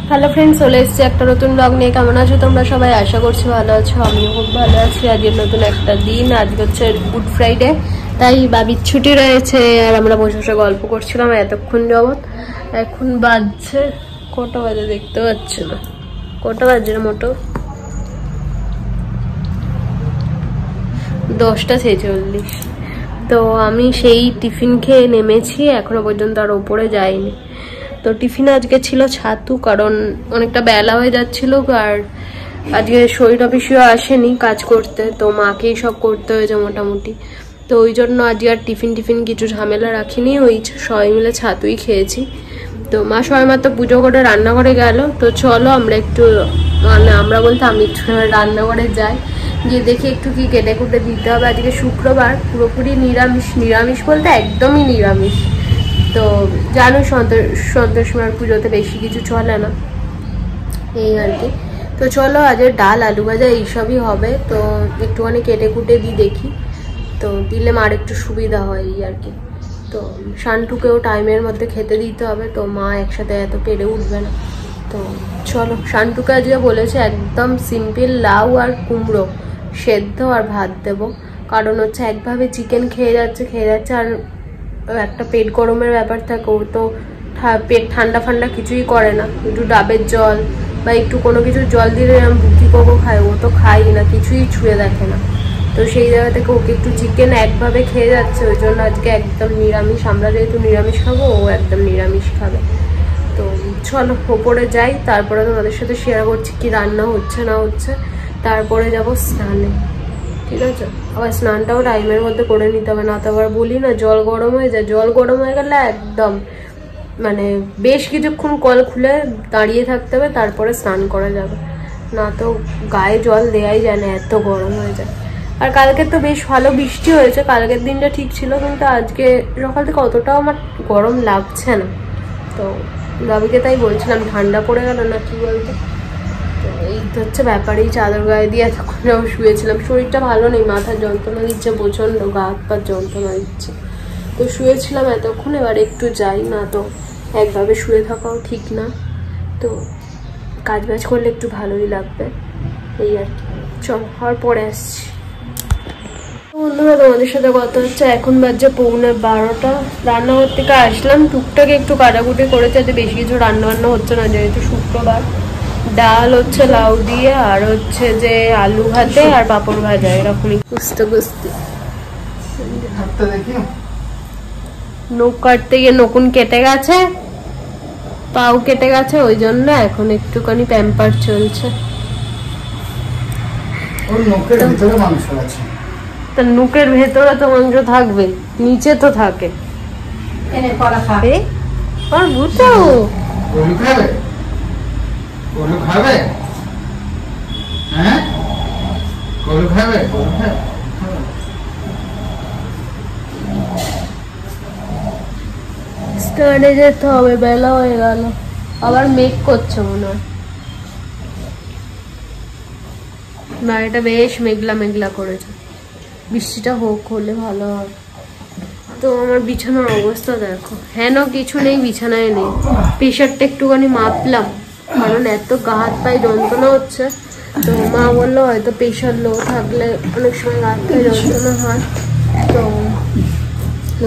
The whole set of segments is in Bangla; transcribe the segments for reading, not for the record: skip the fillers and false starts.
হ্যালো ফ্রেন্ডস, চলে এসেছি একটা নতুন ব্লগ নিয়ে। কেমন আছো তোমরা সবাই? আশা করছি ভালো আছো, আমিও খুব ভালো আছি। আজকের নতুন একটা দিন, আজকে হচ্ছে গুড ফ্রাইডে, তাই বাবির ছুটি রয়েছে আর আমরা বসে বসে গল্প করছিলাম এতক্ষণ যাবৎ। এখন বাজছে কটা বাজে দেখতে পাচ্ছি না, কটা বাজছে না, মোটো 10:46। তো আমি সেই টিফিন খেয়ে নেমেছি, এখনো পর্যন্ত আর ওপরে যাইনি। তো টিফিন আজকে ছিল ছাতু, কারণ অনেকটা বেলা হয়ে যাচ্ছিল আর আজকে শরীর অফিসেও আসেনি কাজ করতে, তো মাকেই সব করতে হয়েছে মোটামুটি। তো ওই জন্য আজকে আর টিফিন কিছু ঝামেলা রাখিনি, ওই সবাই মিলে ছাতুই খেয়েছি। তো মা সবাই মাত্র পুজো করে রান্নাঘরে গেল। তো চলো আমরা একটু, মানে আমরা বলতে আমি একটু রান্নাঘরে যাই, গিয়ে দেখি একটু কি কেটে কুটে দিতে হবে। আজকে শুক্রবার, পুরোপুরি নিরামিষ, নিরামিষ বলতে একদমই নিরামিষ। তো জানো সন্তোষ মার পুজোতে বেশি কিছু চলে না, এই আর কি। তো চলো আজকে ডাল আলু ভাজা এইসবই হবে, তো একটুখানি কেটে কুটে দিই দেখি, তো দিলে মার একটু সুবিধা হয় এই আর কি। তো শান্টুকেও টাইমের মধ্যে খেতে দিতে হবে, তো মা একসাথে এত পেরে উঠবে না। তো চলো, শান্টুকে আজকে বলেছে একদম সিম্পল লাউ আর কুমড়ো সেদ্ধ আর ভাত দেবো, কারণ হচ্ছে একভাবে চিকেন খেয়ে যাচ্ছে আর একটা পেট গরমের ব্যাপার থাকে, ও তো পেট ঠান্ডা ফান্ডা কিছুই করে না। একটু ডাবের জল বা একটু কোনো কিছু জল দিলে বুকি কোকো খায়, ও তো খাই না, কিছুই ছুঁয়ে দেখে না। তো সেই জায়গা থেকে ওকে একটু চিকেন একভাবে খেয়ে যাচ্ছে, ওই জন্য আজকে একদম নিরামিষ। আমরা যেহেতু নিরামিষ খাবো, ও একদম নিরামিষ খাবে। তো চলো ওপরে যাই, তারপরে তোমাদের সাথে শেয়ার করছি কি রান্না হচ্ছে না হচ্ছে। তারপরে যাব স্নানে, ঠিক আছে? আবার স্নানটাও টাইমের মধ্যে করে নিতে হবে, না তো আবার বলি না জল গরম হয়ে যায়। জল গরম হয়ে গেলে একদম মানে বেশ কিছুক্ষণ কল খুলে দাঁড়িয়ে থাকতে হবে, তারপরে স্নান করা যাবে, না তো গায়ে জল দেওয়াই যায় না, এত গরম হয়ে যায়। আর কালকে তো বেশ ভালো বৃষ্টি হয়েছে, কালকের দিনটা ঠিক ছিল, কিন্তু আজকে সকাল থেকে অতটাও আমার গরম লাগছে না। তো রবিকে তাই বলছিলাম ঠান্ডা পড়ে গেল না কি বলতো। তো এই তো হচ্ছে ব্যাপার, এই চাদর গায়ে দিয়ে এতক্ষণ শুয়েছিলাম। শরীরটা ভালো নেই, মাথার যন্ত্রণা দিচ্ছে প্রচণ্ড, গা হাত পার যন্ত্রণা দিচ্ছে, তো শুয়েছিলাম এতক্ষণ। এবার একটু যাই, না তো একভাবে শুয়ে থাকাও ঠিক না, তো কাজ বাজ করলে একটু ভালোই লাগবে এই আর কি। চল আর পরে আসছি। বন্ধুরা তোমাদের সাথে কথা হচ্ছে, এখন বাজছে 11:45। রান্নাঘর থেকে আসলাম, টুকটাক একটু কাটাকুটি করেছে, আজ বেশি কিছু রান্না বান্না হচ্ছে না যেহেতু শুক্রবার। ডাল হচ্ছে লাউ দিয়ে, আর হচ্ছে যে আলু ভাতে আর পাঁপড় ভাজা, এরকমই কুস্তে নখ কাটতে গিয়ে নকুন কেটে গেছে, পাও কেটে গেছে, ওই জন্য এখন একটুখানি প্যাম্পার চলছে। তা নুকের ভেতরে তো মাংস থাকবে, নিচে তো থাকে। আর বুঝো স্টার্টে যেতে হবে, বেলা হয়ে গেল, আবার মেঘ করছে মনে হয়, বাড়িটা বেশ মেঘলা মেঘলা করেছে। বৃষ্টিটা হলে ভালো হয়। তো আমার বিছানার অবস্থা দেখো, হেন কিছু নেই বিছানায় নেই, প্রেশারটা একটুখানি মাপলাম, কারণ এত গা হাত পায়ে যন্ত্রণা হচ্ছে। তো মা বললো হয়তো প্রেশার লো থাকলে অনেক সময় গা হাত পায়ে যন্ত্রণা হয়, তো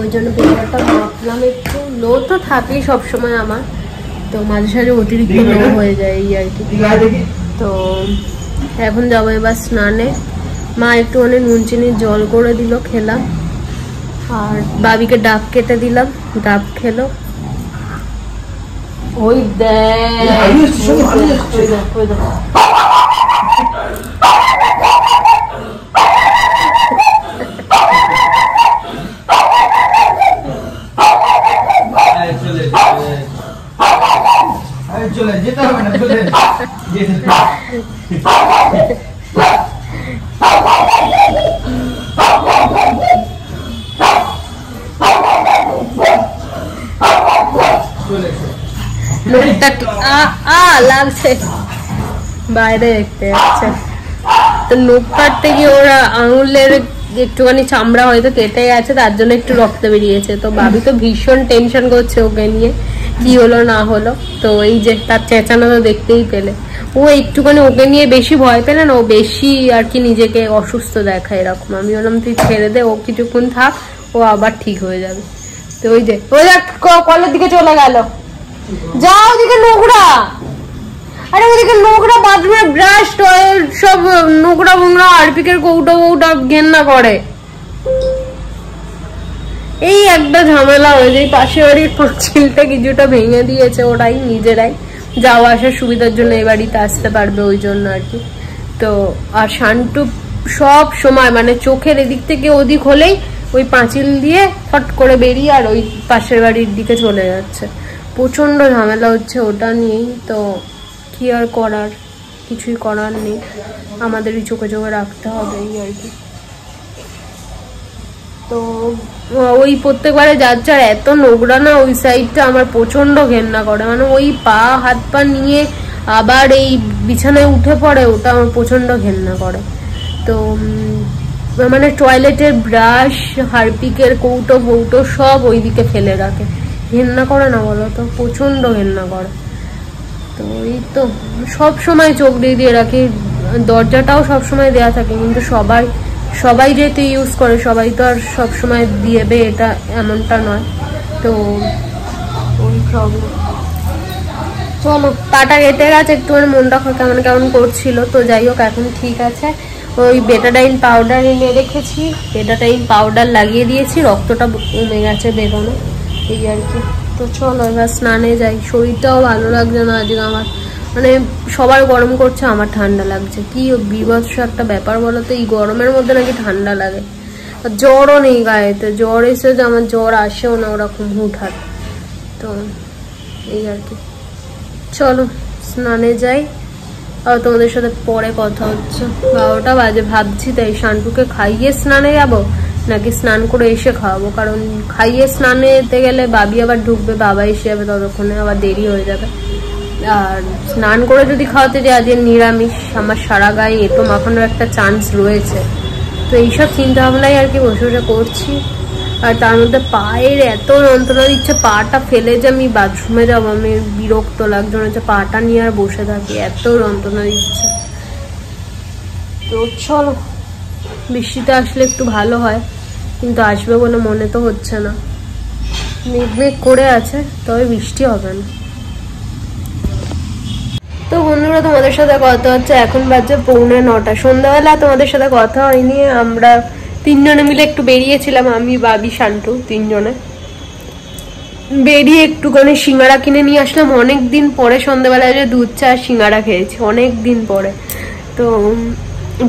ওই জন্য প্রেশারটা মাপলাম। একটু লো তো থাকেই সবসময় আমার, তো মাঝে সাঝে অতিরিক্ত লো হয়ে যায় এই আর কি। তো এখন যাবো এবার স্নানে। মা একটু অনেক নুন চিনির জল করে দিল, খেলাম। আর বাবিকে ডাব কেটে দিলাম, ডাব খেলো। ওই চলে যেতে হবে না, চলে লাগছে বাইরে দেখতে যাচ্ছে। তো নখ কাটতে গিয়ে ওরা আঙুলের একটুখানি চামড়া হয়তো কেটে গেছে, তার জন্য একটু রক্ত বেরিয়েছে। তো বাবি তো ভীষণ টেনশন করছে ওকে নিয়ে, কি হলো না হলো। তো এই যে তার চেঁচানো তো দেখতেই পেলে, ও একটুখানি ওকে নিয়ে বেশি ভয় পেলে না, ও বেশি আর কি নিজেকে অসুস্থ দেখায় এরকম। আমি বললাম তুই ছেড়ে দে, ও কিছুক্ষণ থাক, ও আবার ঠিক হয়ে যাবে। তো ওই যে কলের দিকে চলে গেল, যাও ওদিকে নোংরা, আরে ওদিকে নোংরা, বাথরুমের ব্রাশ টয়লেট সব নোংরা মোংরা, হারপিকের কৌটো বউটা ঘেন্না করে। এই একটা ঝামেলা হয়ে যায়, পাশের বাড়ির পাঁচিলটা কিছুটা ভেঙে দিয়েছে ওরাই নিজেরাই, যাওয়া আসার সুবিধার জন্য এই বাড়িতে আসতে পারবে ওই জন্য আর কি। তো আর শান্টু সব সময় মানে চোখের এদিক থেকে ওদিক হলেই ওই পাঁচিল দিয়ে ফট করে বেরিয়ে আর ওই পাশের বাড়ির দিকে চলে যাচ্ছে। প্রচন্ড ঝামেলা হচ্ছে ওটা নিয়েই। তো কি আর করার, কিছুই করার নেই, আমাদেরই চোখে চোখে রাখতে হবে এই আর কি। তো ওই প্রত্যেকবারে যাচ্ছে, আর এত নোংরা না ওই সাইডটা, আমার প্রচন্ড ঘেন্না করে, মানে ওই পা হাত পা নিয়ে আবার এই বিছানায় উঠে পড়ে, ওটা আমার প্রচন্ড ঘেন্না করে। তো মানে টয়লেটের ব্রাশ হারপিকের কৌটো বৌটো সব ওইদিকে ফেলে রাখে, ঘেন্না করে না বলো তো, প্রচন্ড ঘেন্না করে। তো এই তো সব সময় চোখ দিয়ে দিয়ে রাখি, দরজাটাও সব সময় দেয়া থাকে, কিন্তু সবাই যেহেতু ইউজ করে, সবাই তো আর সব সময় দিয়েবে এটা এমনটা নয়। তো ওই প্রবলেম। চলো পাটা কেটে গেছে, একটু মানে মনটা কেমন কেমন করছিল, তো যাই হোক এখন ঠিক আছে। ওই বেটাডাইন পাউডার এনে রেখেছি, বেটাডাইন পাউডার লাগিয়ে দিয়েছি, রক্তটা কমে গেছে বেরোনো এই আর কি। তো চলো এবার স্নানে যাই, শরীরটাও ভালো লাগছে না আজকে আমার, মানে সবার গরম করছে, আমার ঠান্ডা লাগছে। কি বিভৎস একটা ব্যাপার বলো তো, এই গরমের মধ্যে নাকি ঠান্ডা লাগে, আর জ্বরও নেই গায়েতে, জ্বর এসে যে আমার জ্বর আসেও না ওরকম হুটহাট। তো এই আর কি, চলো স্নানে যাই, আর তোমাদের সাথে পরে কথা হচ্ছে। 12টা বাজে, ভাবছি তাই শান্টুকে খাইয়ে স্নানে যাবো নাকি স্নান করে এসে খাওয়াবো, কারণ খাইয়ে স্নানে যেতে গেলে বাবি আবার ঢুকবে, বাবা এসে যাবে, ততক্ষণে আবার দেরি হয়ে যাবে। আর স্নান করে যদি খাওয়াতে যাই, আজকে নিরামিষ, আমার সারা গায়ে এঁটো মাখানোর একটা চান্স রয়েছে। তো এইসব চিন্তা ভাবনাই আর কি বসে বসে করছি। আর তার মধ্যে পায়ের এত যন্ত্রণা দিচ্ছে, পাটা ফেলে যে আমি বাথরুমে যাবো, আমি বিরক্ত লাগছে, হচ্ছে পাটা নিয়ে আর বসে থাকি, এত যন্ত্রণা দিচ্ছে। তো চলো, বৃষ্টিতে আসলে একটু ভালো হয়, কিন্তু আসবে বলে মনে তো হচ্ছে না, মেঘ করে আছে, তবে বৃষ্টি হবে না। তো বন্ধুরা তোমাদের সাথে কথা হচ্ছে, এখন বাজে 8:45, সন্ধ্যাবেলা তোমাদের সাথে কথা হয়নি। আমরা 3 জনে মিলে একটু বেরিয়েছিলাম, আমি বাবি শান্টু 3 জনে বেরিয়ে একটুখানি সিঙ্গারা কিনে নিয়ে আসলাম। অনেকদিন পরে সন্ধ্যাবেলায় যে দুধ চা সিঙ্গারা খেয়েছি, অনেকদিন পরে, তো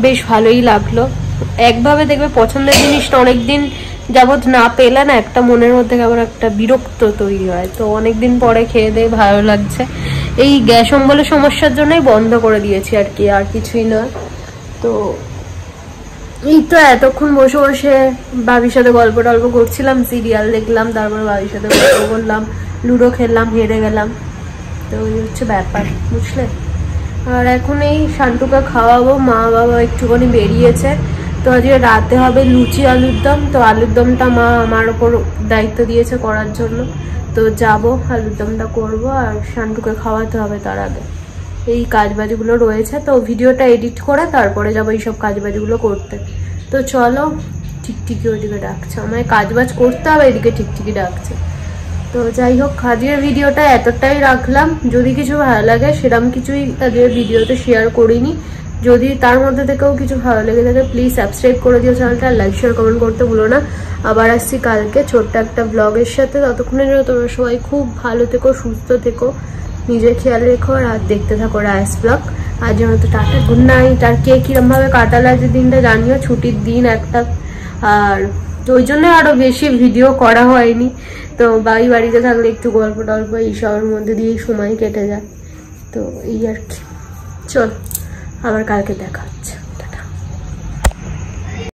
বেশ ভালোই লাগলো। একভাবে দেখবে পছন্দের জিনিসটা অনেকদিন যাবত না পেলে না, একটা মনের মধ্যে কেমন একটা বিরক্ত তৈরি হয়। তো অনেকদিন পরে খেয়ে দিয়ে ভালো লাগছে। এই গ্যাস অম্বলের সমস্যার জন্যই বন্ধ করে দিয়েছি আর কি, আর কিছুই নয়। তো এই তো এতক্ষণ বসে বসে বাবির সাথে গল্প টল্প করছিলাম, সিরিয়াল দেখলাম, তারপর বাবির সাথে গল্প করলাম, লুডো খেললাম, হেরে গেলাম। তো এই হচ্ছে ব্যাপার, বুঝলে। আর এখন এই শান্টুকে খাওয়াবো, মা বাবা একটুখানি বেরিয়েছে। তো আজকে রাতে হবে লুচি আলুর দম, তো আলুর দমটা মা আমার ওপর দায়িত্ব দিয়েছে করার জন্য। তো যাবো, আলুর দমটা করবো, আর শান্টুকে খাওয়াতে হবে তার আগে। এই কাজবাজগুলো রয়েছে, তো ভিডিওটা এডিট করে তারপরে যাবো এইসব কাজবাজগুলো করতে। তো চলো, টিকটিকি ওইদিকে ডাকছে, আমায় কাজবাজ করতে হবে, এদিকে টিকটিকি ডাকছে। তো যাই হোক, আজকের ভিডিওটা এতটাই রাখলাম। যদি কিছু ভালো লাগে, সেরকম কিছুই আজকের ভিডিওতে শেয়ার করিনি। যদি তার মধ্যে থেকেও কিছু ভালো লেগে থাকে, প্লিজ সাবস্ক্রাইব করে দিও চ্যানেলটা, লাইক শেয়ার কমেন্ট করতে ভুলো না। আবার আসছি কালকে ছোট্ট একটা ব্লগের সাথে। ততক্ষণের জন্য তোমরা সবাই খুব ভালো থেকো, সুস্থ থেকো, নিজের খেয়াল রেখো, আর দেখতে থাকো রায়াস ব্লগ। আজ জন্য তো টাটা, গুড নাইট। আর কে কিরমভাবে কাটালে আজকের দিনটা জানিও, ছুটির দিন একটা, আর ওই জন্য আরো বেশি ভিডিও করা হয়নি। তো বাড়িতে থাকলে একটু গল্প টল্প এইসবের মধ্যে দিয়ে সময় কেটে যায়। তো এই আর কি, চল আবার কালকে দেখা হচ্ছে।